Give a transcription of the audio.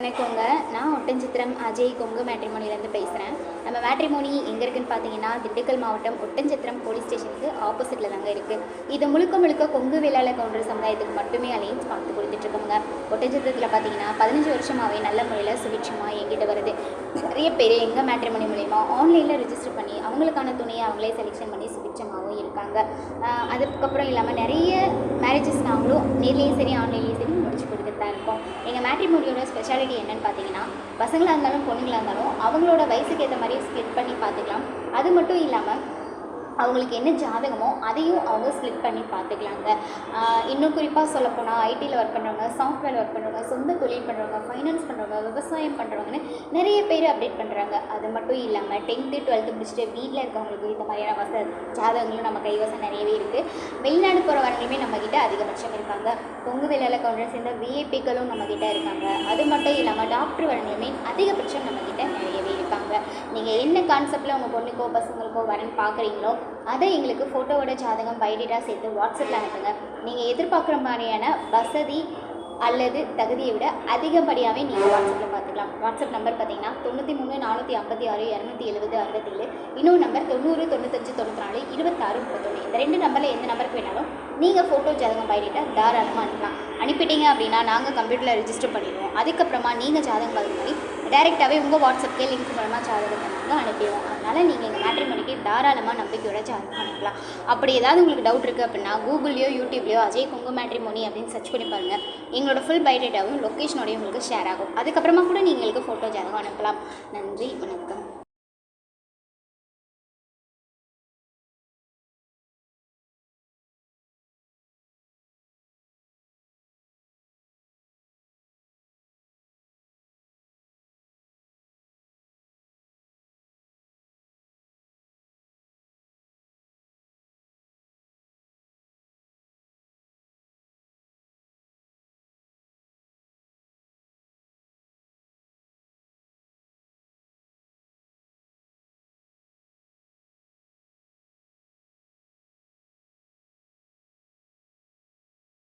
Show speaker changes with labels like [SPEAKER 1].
[SPEAKER 1] வணக்கங்க. நான் ஒட்டன்சித்திரம் அஜய் கொங்கு மேட்ரிமோனிலேருந்து பேசுகிறேன். நம்ம மேட்ரிமோனி எங்கே இருக்குதுன்னு பார்த்தீங்கன்னா, திண்டுக்கல் மாவட்டம் ஒட்டன்சித்திரம் போலீஸ் ஸ்டேஷனுக்கு ஆப்போசிட்டில் தாங்க இருக்குது. இது முழுக்க கொங்கு வேளாள கவுண்டர் சமுதாயத்துக்கு மட்டுமே அலையன்ஸ் பார்த்து கொடுத்துட்ருக்கோங்க. ஒட்டன்சித்திரத்தில் பார்த்தீங்கன்னா 15 வருஷமாகவே நல்ல முறையில் சுபிட்சமாக எங்கிட்ட வருது. நிறைய பேர் எங்கள் மேட்ரிமோனி மூலிமா ஆன்லைனில் ரிஜிஸ்டர் பண்ணி அவங்களுக்கான துணையை அவங்களே செலெக்ஷன் பண்ணி சுபிட்சமாகவும் இருக்காங்க. அதுக்கப்புறம் இல்லாமல் நிறைய மேரேஜஸ் நாங்களும் நேர்லேயும் சரி ஆன்லைன்லேயும் சரி முடிச்சு கொடுத்துட்டு தான் இருக்கோம். எங்கள் மேட்ரிமோனியோட ஸ்பெஷாலிட்டி என்னென்னு பார்த்தீங்கன்னா, பசங்களாக இருந்தாலும் பொண்ணுங்களாக இருந்தாலும் அவங்களோட வயசுக்கு ஏற்ற மாதிரி ஸ்ப்ளிட் பண்ணி பார்த்துக்கலாம். அது மட்டும் இல்லாமல் அவங்களுக்கு என்ன ஜாதகமோ அதையும் அவங்க ஸ்ப்ளிட் பண்ணி பார்த்துக்கலாங்க. இன்னும் குறிப்பாக சொல்லப்போனால் ஐடியில் ஒர்க் பண்ணுறவங்க, சாஃப்ட்வேர் ஒர்க் பண்ணுறவங்க, சொந்த தொழில் பண்ணுறவங்க, ஃபைனான்ஸ் பண்ணுறவங்க, விவசாயம் பண்ணுறவங்கன்னு நிறைய பேர் அப்டேட் பண்ணுறாங்க. அது மட்டும் இல்லாமல் 10th 12th முடிச்சுட்டு வீட்டில் இருக்கவங்களுக்கு இந்த மாதிரியான ஜாதகங்களும் நம்ம கைவசம் நிறையவே இருக்குது. வெளிநாடு போகிறவங்களுமே நம்மக்கிட்ட அதிகபட்சம் இருக்காங்க. கொங்கு வேளாள கவுண்டர் சேர்ந்த விஐபிக்களும் நம்மக்கிட்ட இருக்காங்க. அது மட்டும் இல்லாமல் டாக்டர் வரணுமே அதிகபட்சம் நம்மக்கிட்ட நிறையவே இருக்காங்க. நீங்கள் என்ன கான்செப்டில் உங்கள் பொண்ணுக்கோ பசங்களுக்கோ வரன்னு பார்க்குறீங்களோ அதை எங்களுக்கு ஃபோட்டோவோட ஜாதகம் பயோடேட்டா சேர்த்து வாட்ஸ்அப்பில் அனுப்புங்க. நீங்கள் எதிர்பார்க்குற மாதிரியான வசதி அல்லது தகுதியை விட அதிகப்படியாகவே நீங்கள் வாட்ஸ்அப்பில் பார்த்துக்கலாம். வாட்ஸ்அப் நம்பர் பார்த்தீங்கன்னா 93 456 270 67. இன்னொரு நம்பர் 90 95 94 26 31. இந்த 2 நம்பரில் எந்த நம்பருக்கு வேணாலும் நீங்கள் ஃபோட்டோ ஜாதகம் பயோடேட்டா தாராளமாக அனுப்பலாம். அனுப்பிட்டீங்க அப்படின்னா நாங்கள் கம்ப்யூட்டரில் ரிஜிஸ்டர் பண்ணிடுவோம். அதுக்கப்புறமா நீங்கள் ஜாதகம் பதிவு பண்ணி டைரெக்டாகவே உங்கள் வாட்ஸ்அப்கே லிங்க் மூலமாக ஜாதகத்தை நாங்கள் அனுப்பிடுவோம். அதனால் நீங்கள் எங்கள் மேட்ரிமோனிக்கு தாராளமாக நம்பிக்கையோட ஜாதகம் அனுப்பலாம். அப்படி ஏதாவது உங்களுக்கு டவுட் இருக்குது அப்படின்னா கூகுள்லையோ யூடியூப்லையோ அஜய் கொங்கு மேட்ரிமோனி அப்படின்னு சர்ச் பண்ணி பாருங்கள். எங்களோட ஃபுல் பயோடேட்டாவும் லொக்கேஷனோடையும் உங்களுக்கு ஷேர் ஆகும். அதுக்கப்புறமா கூட நீங்கள் எங்களுக்கு ஃபோட்டோ ஜாதகம் அனுப்பலாம். நன்றி, வணக்கம்.